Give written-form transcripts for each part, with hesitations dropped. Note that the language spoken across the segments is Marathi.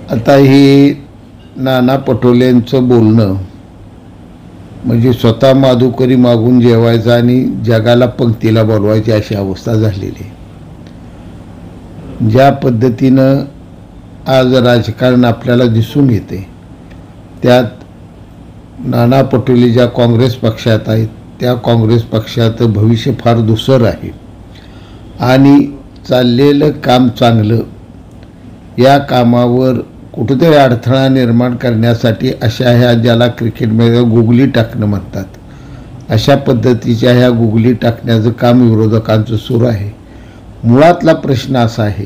आता हे नाना पटोलेंचं बोलणं म्हणजे स्वतः माधुकरी मागून जेवायचं आणि जगाला पंक्तीला बोलवायची अशी अवस्था झालेली आहे. ज्या पद्धतीनं आज राजकारण आपल्याला दिसून येते त्यात नाना पटोले ज्या काँग्रेस पक्षात आहेत त्या काँग्रेस पक्षाचं भविष्य फार धूसर आहे आणि चाललेलं काम चांगलं या कामावर कुठेतरी अडथळा निर्माण करण्यासाठी अशा ह्या ज्याला क्रिकेटमध्ये गुगली टाकणं म्हणतात अशा पद्धतीच्या ह्या गुगली टाकण्याचं काम विरोधकांचं सुरू आहे. मुळातला प्रश्न असा आहे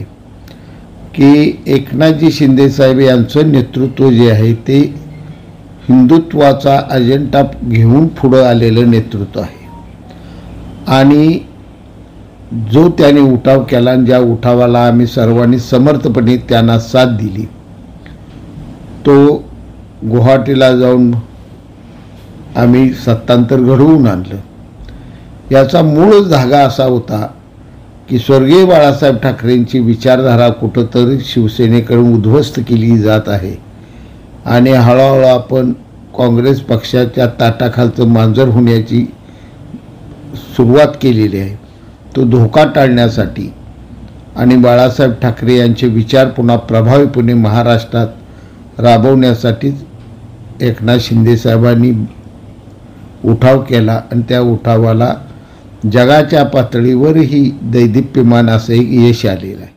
की एकनाथजी शिंदेसाहेब यांचं नेतृत्व जे आहे ते हिंदुत्वाचा अजेंडा घेऊन पुढं आलेलं नेतृत्व आहे आणि जो त्याने उठाव केला आणि ज्या उठावाला आम्ही सर्वांनी समर्थपणे त्यांना साथ दिली तो गुवाहाटीला जाऊन आम्ही सत्तांतर घडवून आणलं. याचा मूळ धागा असा होता की स्वर्गीय बाळासाहेब ठाकरेंची विचारधारा कुठंतरी शिवसेनेकडून उद्ध्वस्त केली जात आहे आणि हळूहळू आपण काँग्रेस पक्षाच्या ताटाखालचं मांजर होण्याची सुरुवात केलेली आहे. तो धोका टाळण्यासाठी आणि बाळासाहेब ठाकरे यांचे विचार पुन्हा प्रभावीपणे महाराष्ट्रात राबवण्यासाठीच एकनाथ शिंदेसाहेबांनी उठाव केला आणि त्या उठावाला जगाच्या पातळीवरही दैदिप्यमान असं एक यश आलेलं आहे.